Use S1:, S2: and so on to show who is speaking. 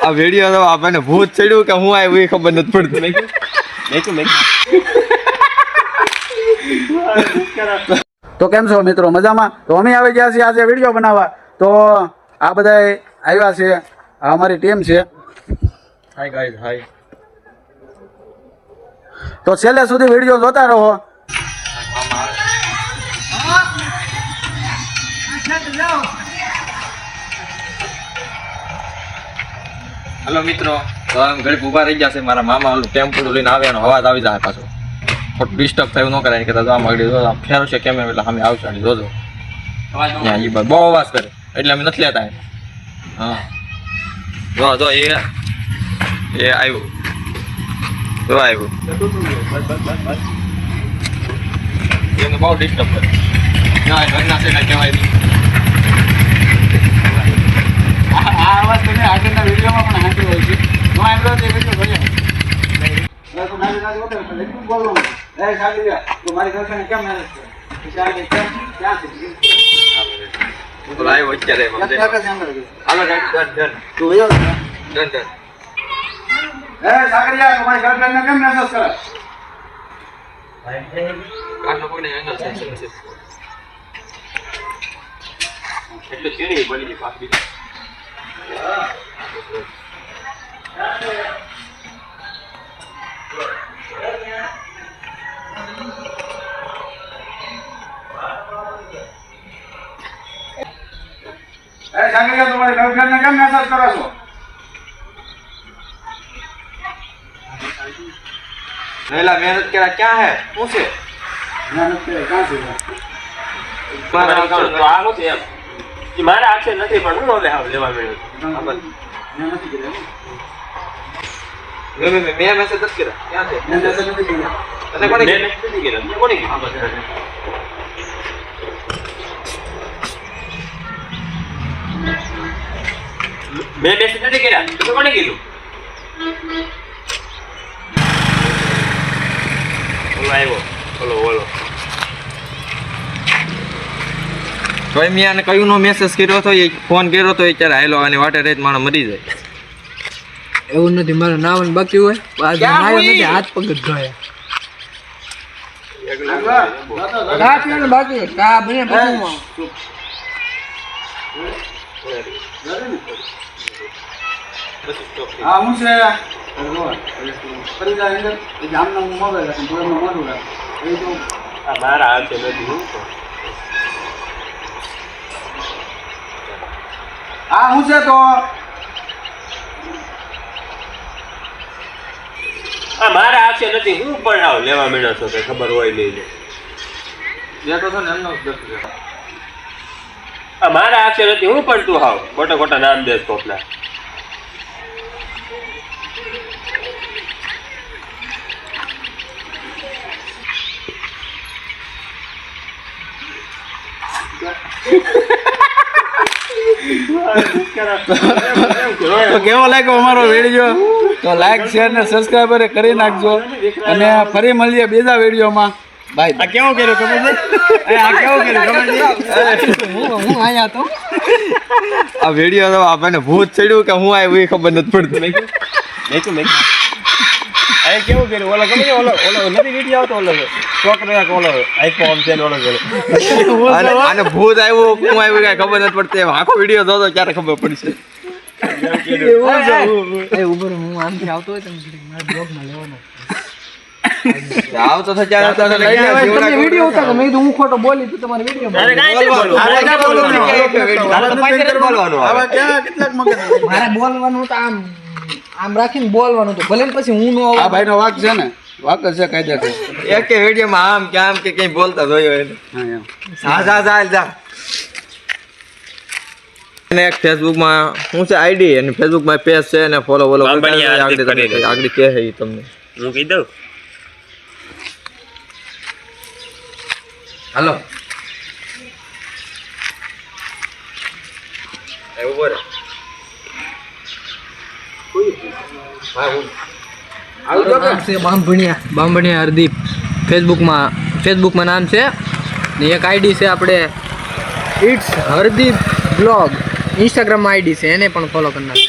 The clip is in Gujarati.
S1: આ વિડિયો તો આપણને ભૂત ચડ્યું કે હું આવ્યું એ ખબર નથી પડતી.
S2: તો કેમ છો મિત્રો, મજામાં? તો અમે આવી ગયા છીએ આજે વિડીયો બનાવવા. તો આ બધા આવ્યા છે, આ અમારી ટીમ છે.
S1: હાય ગાઈઝ, હાય.
S2: તો છેલ્લે સુધી વિડીયો જોતા રહો.
S1: હેલો મિત્રો, તો આમ ઘડી ઊભા રહી ગયા છે. મારા મામા ઓલું ટેમ્પો લઈને આવે એનો અવાજ આવી જાય પાછો. ખોટું ડિસ્ટર્બ થયું ન કરાય કે તો આમ આગળ જો ફેરો છે કેમેરો એટલે સામે આવશે અને જોજો એ બહુ અવાજ કરે એટલે અમે નથી લેતા. હા જો એ આવ્યું, જો આવ્યું એને બહુ ડિસ્ટર્બ કરે. ના ઘરના છે કહેવાય નહીં.
S2: આ અવાજ તમે આગળના વિડીયોમાં પણ સાંભળ્યો હોય છે. હું આવ્યો તે વિડીયો ભર્યા. મારી ગર્લફ્રેન્ડ કેમ મેરેજ છે? ક્યાં છે?
S1: આવ્યો અત્યારે હાલો ડન.
S2: સાગરિયા, તમારી ગર્લફ્રેન્ડને કેમ મેસેજ કરે?
S1: કાઢનો પકડે એંગલ છે એટલે કેરી બની ગઈ પાક બીજી.
S2: સાગરિયા, તમારી ગર્લફ્રેન્ડને કેમ મેસેજ કરો છો?
S1: રહેલા મહેનત કર્યા ક્યાં હે? શું છે?
S2: મહેનત કરે ક્યાં છે?
S3: મારા આક્ષેપ નથી પણ હું હવે લેવા મળ્યો
S2: મેં નથી કર્યા.
S1: મેં મેસેજ નથી કર્યા. ક્યાં છે?
S2: મેં મેસેજ નથી કર્યા.
S1: તને કોણે કીધું?
S3: નથી કીધું કોને કીધું મેં મેસેજ નથી કર્યા તો કોને કીધું? ઓલો આવ્યો ઓલો
S1: ભાઈ મેં આને કયું નો મેસેજ કર્યો હતો, એ ફોન કર્યો હતો અત્યારે હાલો અને વાટે રહી માણસ મરી જાય.
S4: એવું નથી, મારે નાવાનું બાકી હોય નાયો નથી, હાથ પગ જ ધોયા. બાકી કા બને પગમાં
S2: હા, હું છે પરિવાર અંદર જામનો મોબાઈલ હતો, થોડો મોડું રાખે એ તો
S3: મારા આક્ષેપ નથી હું
S2: હા હું છે તો
S3: મારા આક્ષેપ નથી હું પણ આવ લેવા મળ્યો છો કે ખબર હોય નહીં
S1: બેઠો છો ને એમનો જ બેઠો છે.
S3: મારા આક્ષેપ નથી હું પણ તું હાવ ખોટા ખોટા નામ દેશ કોકના.
S2: તો કેવો લાગ્યો અમારો વિડીયો? તો લાઈક, શેર ને સબસ્ક્રાઈબર કરી નાખજો અને ફરી મળીએ બીજા વિડીયોમાં. બાય.
S3: આ કેવું કર્યું ખબર છે? આ કેવું કર્યું ખબર છે?
S4: હું આયા તો
S1: આ વિડીયો તો આપણને ભૂત ચડ્યું કે હું આવ્યું એ ખબર નથી પડતી.
S3: આ કેવું કર્યું? ઓલો ખબર છે? ઓલો નથી વિડીયો આવતો ઓલો છોકરો ઓલો આઈફોન છે ઓલો
S1: આને ભૂત આવ્યું હું આવ્યું કઈ ખબર નથી પડતી. આખો વિડીયો જોતો ત્યારે ખબર પડશે.
S4: ઉભર હું આમથી આવતો હોય તમે મારા બ્લોગમાં લેવાનો
S1: આવતો તો ત્યારે
S4: તમે વિડીયો ઉતારો. મેં કીધું હું ખોટો બોલી તો તમારે વિડીયો
S2: આવા કેટલાક મગજ
S4: મારે બોલવાનું તો આમ આમ રાખીને બોલવાનું તો ભલે ને પછી હું નો
S2: આ ભાઈનો વાક છે ને, વાક જ છે કાયદેસર.
S1: એક વિડીયોમાં આમ કે આમ કે કઈ બોલતા જોયો એને.
S2: હા એમ.
S1: જા અને એક ફેસબુકમાં શું છે આઈડી અને ફેસબુકમાં પેજ છે અને ફોલો આગળ કે છે તમને
S3: હું કહી દઉં.
S1: હાલો એવું બોલે
S4: નામ છે બામભણિયા હરદીપ. ફેસબુકમાં નામ છે ને એક આઈડી છે આપણે ઇટ્સ હરદીપ બ્લોગ. ઇન્સ્ટાગ્રામમાં આઈડી છે, એને પણ ફોલો કરી નાખો.